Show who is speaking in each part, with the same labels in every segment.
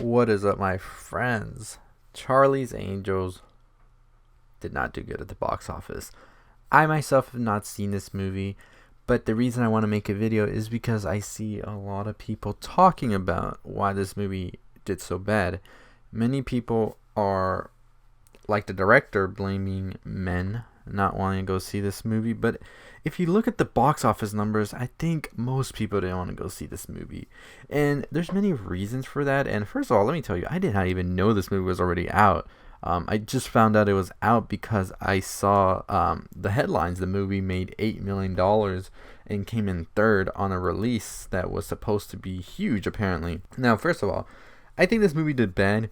Speaker 1: What is up, my friends? Charlie's Angels did not do good at the box office. I myself have not seen this movie, but the reason I want to make a video is because I see a lot of people talking about why this movie did so bad. Many people are, like the director, blaming men not wanting to go see this movie, but if you look at the box office numbers, I think most people didn't want to go see this movie. And there's many reasons for that. And first of all, let me tell you, I did not even know this movie was already out. I just found out it was out because I saw the headlines. The movie made $8 million and came in third on a release that was supposed to be huge, apparently. Now, first of all, I think this movie did bad.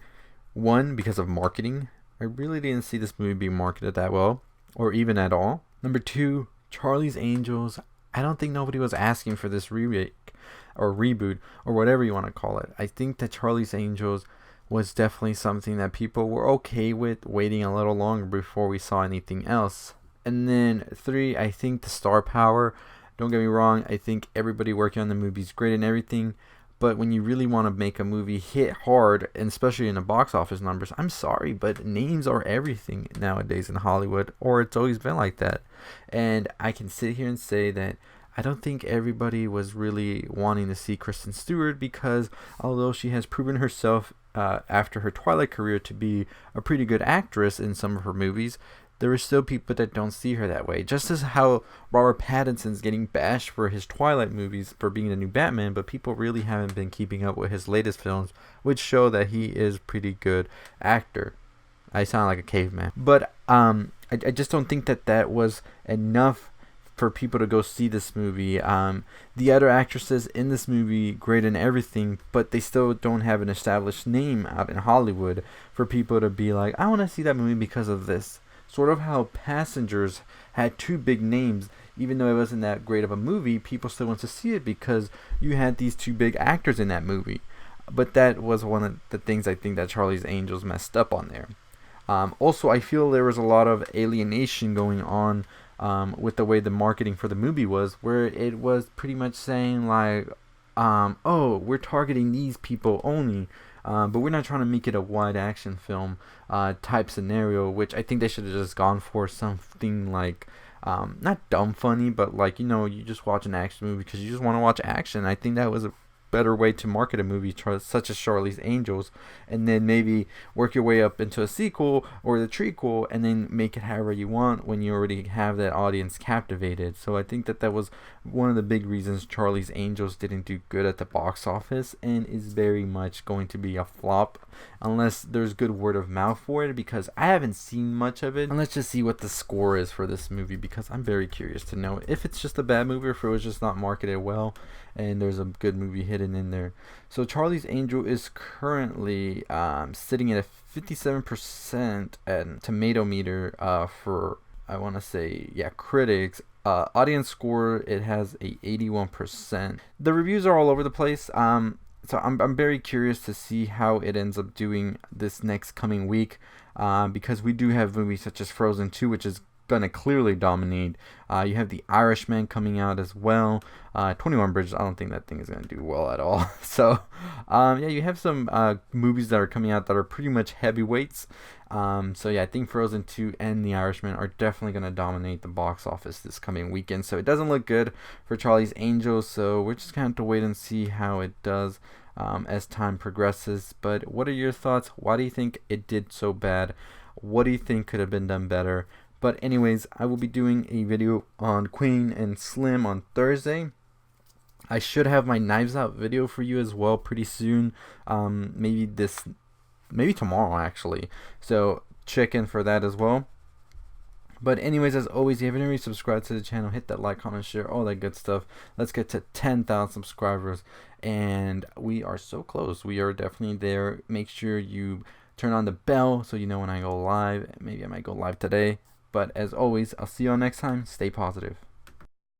Speaker 1: One, because of marketing. I really didn't see this movie being marketed that well, or even at all. Number two, Charlie's Angels. I don't think nobody was asking for this remake or reboot or whatever you want to call it. I think that Charlie's Angels was definitely something that people were okay with waiting a little longer before we saw anything else. And then three, I think the star power. Don't get me wrong, I think everybody working on the movie is great and everything. But when you really want to make a movie hit hard, and especially in the box office numbers, I'm sorry, but names are everything nowadays in Hollywood, or it's always been like that. And I can sit here and say that I don't think everybody was really wanting to see Kristen Stewart because although she has proven herself after her Twilight career to be a pretty good actress in some of her movies, there are still people that don't see her that way. Just as how Robert Pattinson's getting bashed for his Twilight movies for being the new Batman, but people really haven't been keeping up with his latest films, which show that he is a pretty good actor. I sound like a caveman. But I just don't think that that was enough for people to go see this movie. The other actresses in this movie, great and everything, but they still don't have an established name out in Hollywood for people to be like, I want to see that movie because of this. Sort of how Passengers had two big names, even though it wasn't that great of a movie, people still went to see it because you had these two big actors in that movie. But that was one of the things I think that Charlie's Angels messed up on there. Also, I feel there was a lot of alienation going on with the way the marketing for the movie was, where it was pretty much saying like, oh, we're targeting these people only. But we're not trying to make it a wide action film type scenario, which I think they should have just gone for something like, not dumb funny, but like, you just watch an action movie because you just want to watch action. I think that was a better way to market a movie such as Charlie's Angels, and then maybe work your way up into a sequel or the trequel, and then make it however you want when you already have that audience captivated. So I think that that was one of the big reasons Charlie's Angels didn't do good at the box office, and is very much going to be a flop unless there's good word of mouth for it, because I haven't seen much of it. And let's just see what the score is for this movie, because I'm very curious to know if it's just a bad movie or if it was just not marketed well and there's a good movie hidden in there. So Charlie's Angel is currently sitting at a 57% at tomato meter for, I want to say, critics. Audience score, it has a 81%. The reviews are all over the place. So I'm very curious to see how it ends up doing this next coming week, because we do have movies such as Frozen 2, which is gonna clearly dominate. You have The Irishman coming out as well. 21 Bridges, I don't think that thing is gonna do well at all. So you have some movies that are coming out that are pretty much heavyweights. I think Frozen 2 and The Irishman are definitely gonna dominate the box office this coming weekend. So it doesn't look good for Charlie's Angels. So we're just gonna have to wait and see how it does as time progresses. But what are your thoughts? Why do you think it did so bad? What do you think could have been done better? But anyways, I will be doing a video on Queen and Slim on Thursday. I should have my Knives Out video for you as well pretty soon. Maybe tomorrow actually. So check in for that as well. But anyways, as always, if you haven't already subscribed to the channel, hit that like, comment, share, all that good stuff. Let's get to 10,000 subscribers. And we are so close. We are definitely there. Make sure you turn on the bell so you know when I go live. Maybe I might go live today. But as always, I'll see you all next time. Stay positive.